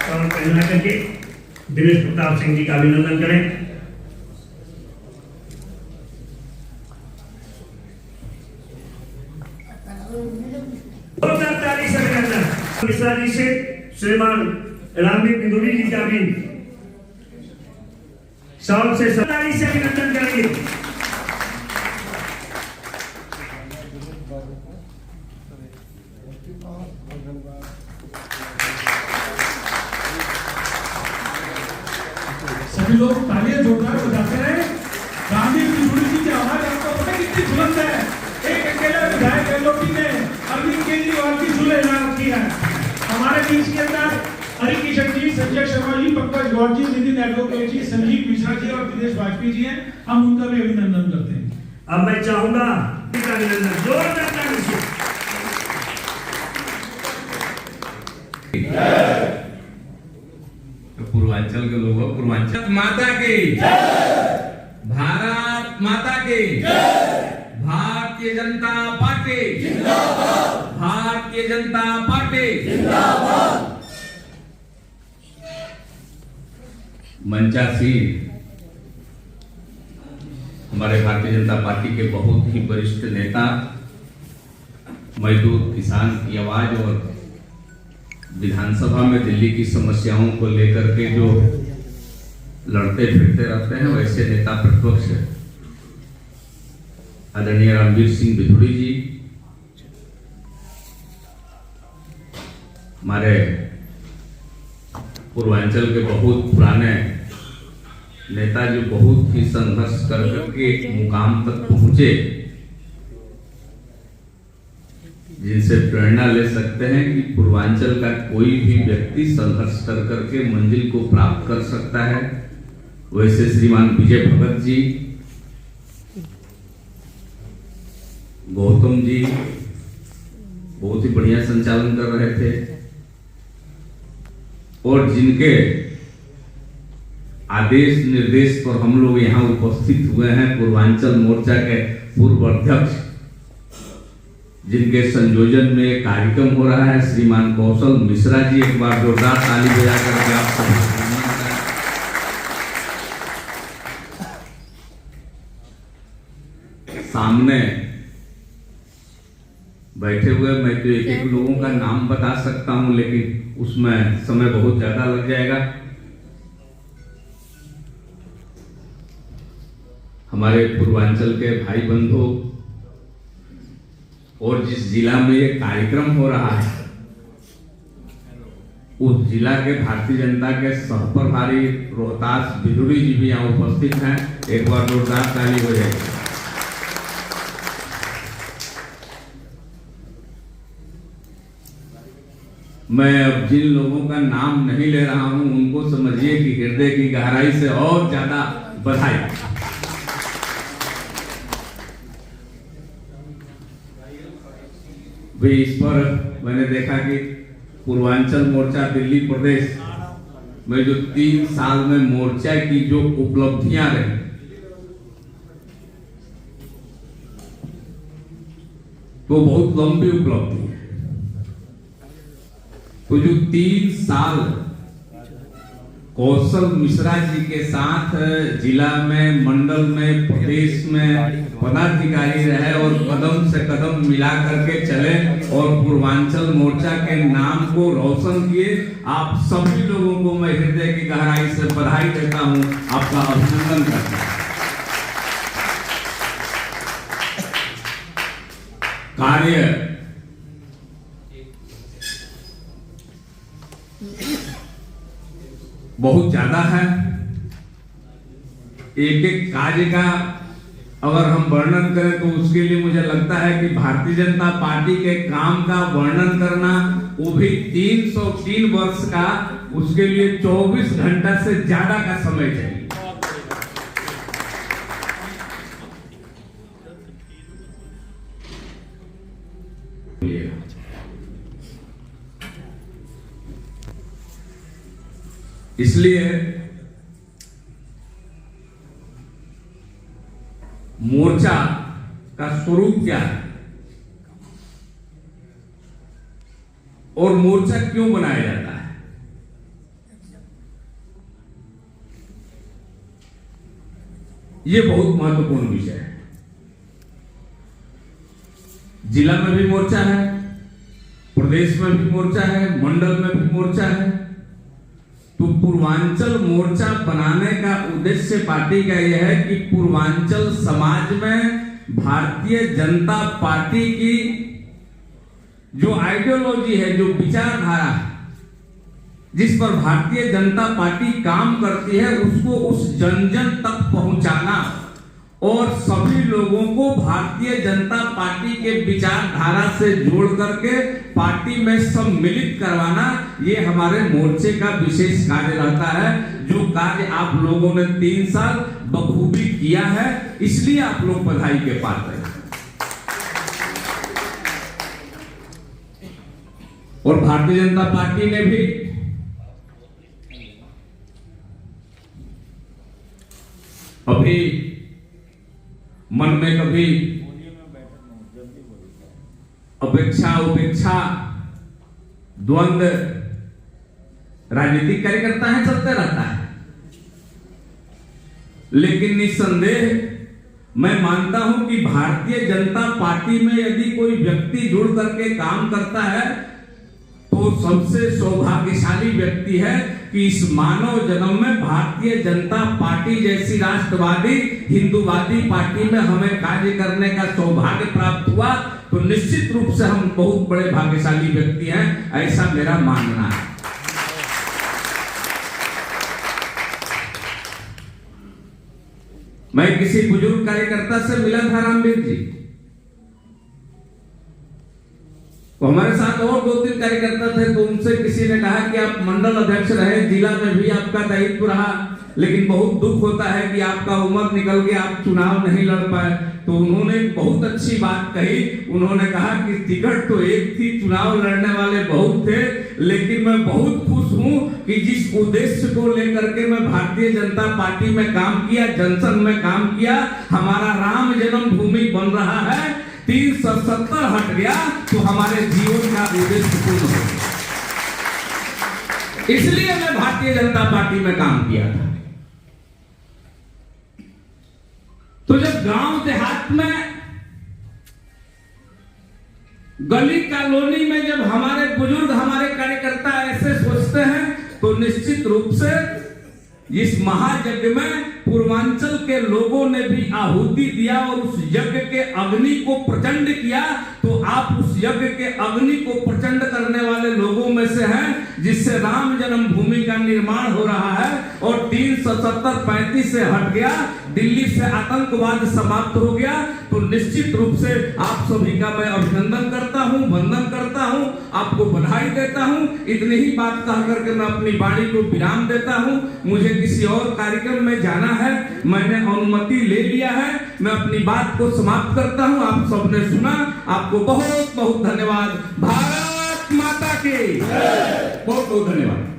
Cover पहना करके दिनेश प्रताप सिंह जी का अभिनंदन करें। मिश्रा जी से श्रीमान रामवीर बिंदुरी जी का भी शौक से सरदारी से अभिनंदन करेंगे। सभी लोग तालियां जोरदार बजाते हैं। रामवीर बिंदुरी जी की आवाज आपको पता कितनी बुलंद है। एक अकेले विधायक एलओपी ने अरविंद केजरीवाल की झूले लगा रखी है। हमारे बीच के अंदर हरि किशन जी, संजय शर्मा जी, पंकज गौड़ जी, नितिन एडवोकेट जी, संजीव मिश्रा जी और दिनेश वाजपेयी जी हैं। हम उनका भी अभिनंदन करते हैं। अब मैं चाहूंगा अभिनंदन जोरदार ताली से। पूर्वांचल के लोगों, पूर्वांचल माता की भारत माता की भारतीय जनता पार्टी जिंदाबाद, भारतीय जनता पार्टी जिंदाबाद। मंचासीन हमारे भारतीय जनता पार्टी के बहुत ही वरिष्ठ नेता, मजदूर किसान की आवाज और विधानसभा में दिल्ली की समस्याओं को लेकर के जो लड़ते फिरते रहते हैं, वैसे नेता प्रतिपक्ष आदरणीय रामवीर सिंह बिधुड़ी जी, हमारे पूर्वांचल के बहुत पुराने नेता जो बहुत ही संघर्ष कर करके मुकाम तक पहुंचे, जिनसे प्रेरणा ले सकते हैं कि पूर्वांचल का कोई भी व्यक्ति संघर्ष कर करके मंजिल को प्राप्त कर सकता है, वैसे श्रीमान विजय भगत जी, गौतम जी बहुत ही बढ़िया संचालन कर रहे थे और जिनके आदेश निर्देश पर हम लोग यहाँ उपस्थित हुए हैं। पूर्वांचल मोर्चा के पूर्व अध्यक्ष, जिनके संयोजन में एक कार्यक्रम हो रहा है, श्रीमान कौशल मिश्रा जी, एक बार जोरदार ताली बजा करके आप सभी सामने बैठे हुए। मैं तो एक एक लोगों का नाम बता सकता हूं, लेकिन उसमें समय बहुत ज्यादा लग जाएगा। हमारे पूर्वांचल के भाई बंधु और जिस जिला में ये कार्यक्रम हो रहा है, उस जिला के भारतीय जनता के सहप्रभारी रोहतास बिधुड़ी जी भी यहाँ उपस्थित हैं। एक बार जोरदार ताली हो जाएगी। मैं अब जिन लोगों का नाम नहीं ले रहा हूं, उनको समझिए कि हृदय की गहराई से और ज्यादा बधाई। भी इस पर मैंने देखा कि पूर्वांचल मोर्चा दिल्ली प्रदेश में जो 3 साल में मोर्चा की जो उपलब्धियां रही, तो बहुत लंबी उपलब्धि है। तो जो 3 साल कौशल मिश्रा जी के साथ जिला में, मंडल में, प्रदेश में पदाधिकारी रहे और कदम से कदम मिला करके चले और पूर्वांचल मोर्चा के नाम को रोशन किए, आप सभी लोगों को मैं हृदय की गहराई से बधाई देता हूं, आपका अभिनंदन करता हूं। कार्य बहुत ज्यादा है। एक एक कार्य का अगर हम वर्णन करें तो उसके लिए मुझे लगता है कि भारतीय जनता पार्टी के काम का वर्णन करना, वो भी 303 वर्ष का, उसके लिए 24 घंटा से ज्यादा का समय चाहिए। इसलिए मोर्चा का स्वरूप क्या है और मोर्चा क्यों बनाया जाता है, ये बहुत महत्वपूर्ण विषय है। जिला में भी मोर्चा है, प्रदेश में भी मोर्चा है, मंडल में भी मोर्चा है। तो पूर्वांचल मोर्चा बनाने का उद्देश्य पार्टी का यह है कि पूर्वांचल समाज में भारतीय जनता पार्टी की जो आइडियोलॉजी है, जो विचारधारा है, जिस पर भारतीय जनता पार्टी काम करती है, उसको उस जन जन तक पहुंचाना और सभी लोगों को भारतीय जनता पार्टी के विचारधारा से जोड़ करके पार्टी में सम्मिलित करवाना, ये हमारे मोर्चे का विशेष कार्य रहता है। जो कार्य आप लोगों ने 3 साल बखूबी किया है, इसलिए आप लोग बधाई के पात्र हैं। और भारतीय जनता पार्टी ने भी अभी मन में कभी अपेक्षा उपेक्षा द्वंद्व राजनीतिक कार्यकर्ता है, चलते रहता है। लेकिन निस्संदेह मैं मानता हूं कि भारतीय जनता पार्टी में यदि कोई व्यक्ति जुड़ करके काम करता है तो सबसे सौभाग्यशाली व्यक्ति है कि इस मानव जन्म में भारतीय जनता पार्टी जैसी राष्ट्रवादी हिंदूवादी पार्टी में हमें कार्य करने का सौभाग्य प्राप्त हुआ। तो निश्चित रूप से हम बहुत बड़े भाग्यशाली व्यक्ति हैं, ऐसा मेरा मानना है। मैं किसी बुजुर्ग कार्यकर्ता से मिला था, रामवीर जी, तो हमारे साथ और 2-3 कार्यकर्ता थे। तो उनसे किसी ने कहा कि आप मंडल अध्यक्ष रहे, जिला में भी आपका दायित्व रहा, लेकिन बहुत दुख होता है कि आपका उम्र निकल गया, आप चुनाव नहीं लड़ पाए। तो उन्होंने बहुत अच्छी बात कही। उन्होंने कहा कि टिकट तो एक थी, चुनाव लड़ने वाले बहुत थे, लेकिन मैं बहुत खुश हूं कि जिस उद्देश्य को लेकर के मैं भारतीय जनता पार्टी में काम किया, जनसंघ में काम किया, हमारा राम जन्मभूमि बन रहा है, 370 हट गया तो हमारे जीवन का उद्देश्य पूर्ण हो गया। इसलिए मैं भारतीय जनता पार्टी में काम किया था। तो जब गांव देहात में गली कॉलोनी में जब हमारे बुजुर्ग हमारे कार्यकर्ता ऐसे सोचते हैं तो निश्चित रूप से इस महायज्ञ में पूर्वांचल के लोगों ने भी आहुति दिया और उस यज्ञ के अग्नि को प्रचंड किया। तो आप उस यज्ञ के अग्नि को प्रचंड करने वाले लोगों में से हैं, जिससे राम जन्मभूमि का निर्माण हो रहा है और 370-35 से हट गया, दिल्ली से आतंकवाद समाप्त हो गया। तो निश्चित रूप से आप सभी का मैं अभिनंदन करता हूं, वंदन करता हूं, आपको बधाई देता हूं। इतनी ही बात कह करके मैं अपनी वाणी को विराम देता हूं। मुझे किसी और कार्यक्रम में जाना है, मैंने अनुमति ले लिया है, मैं अपनी बात को समाप्त करता हूं। आप सबने सुना, आपको बहुत बहुत धन्यवाद। भारत माता की बहुत बहुत धन्यवाद।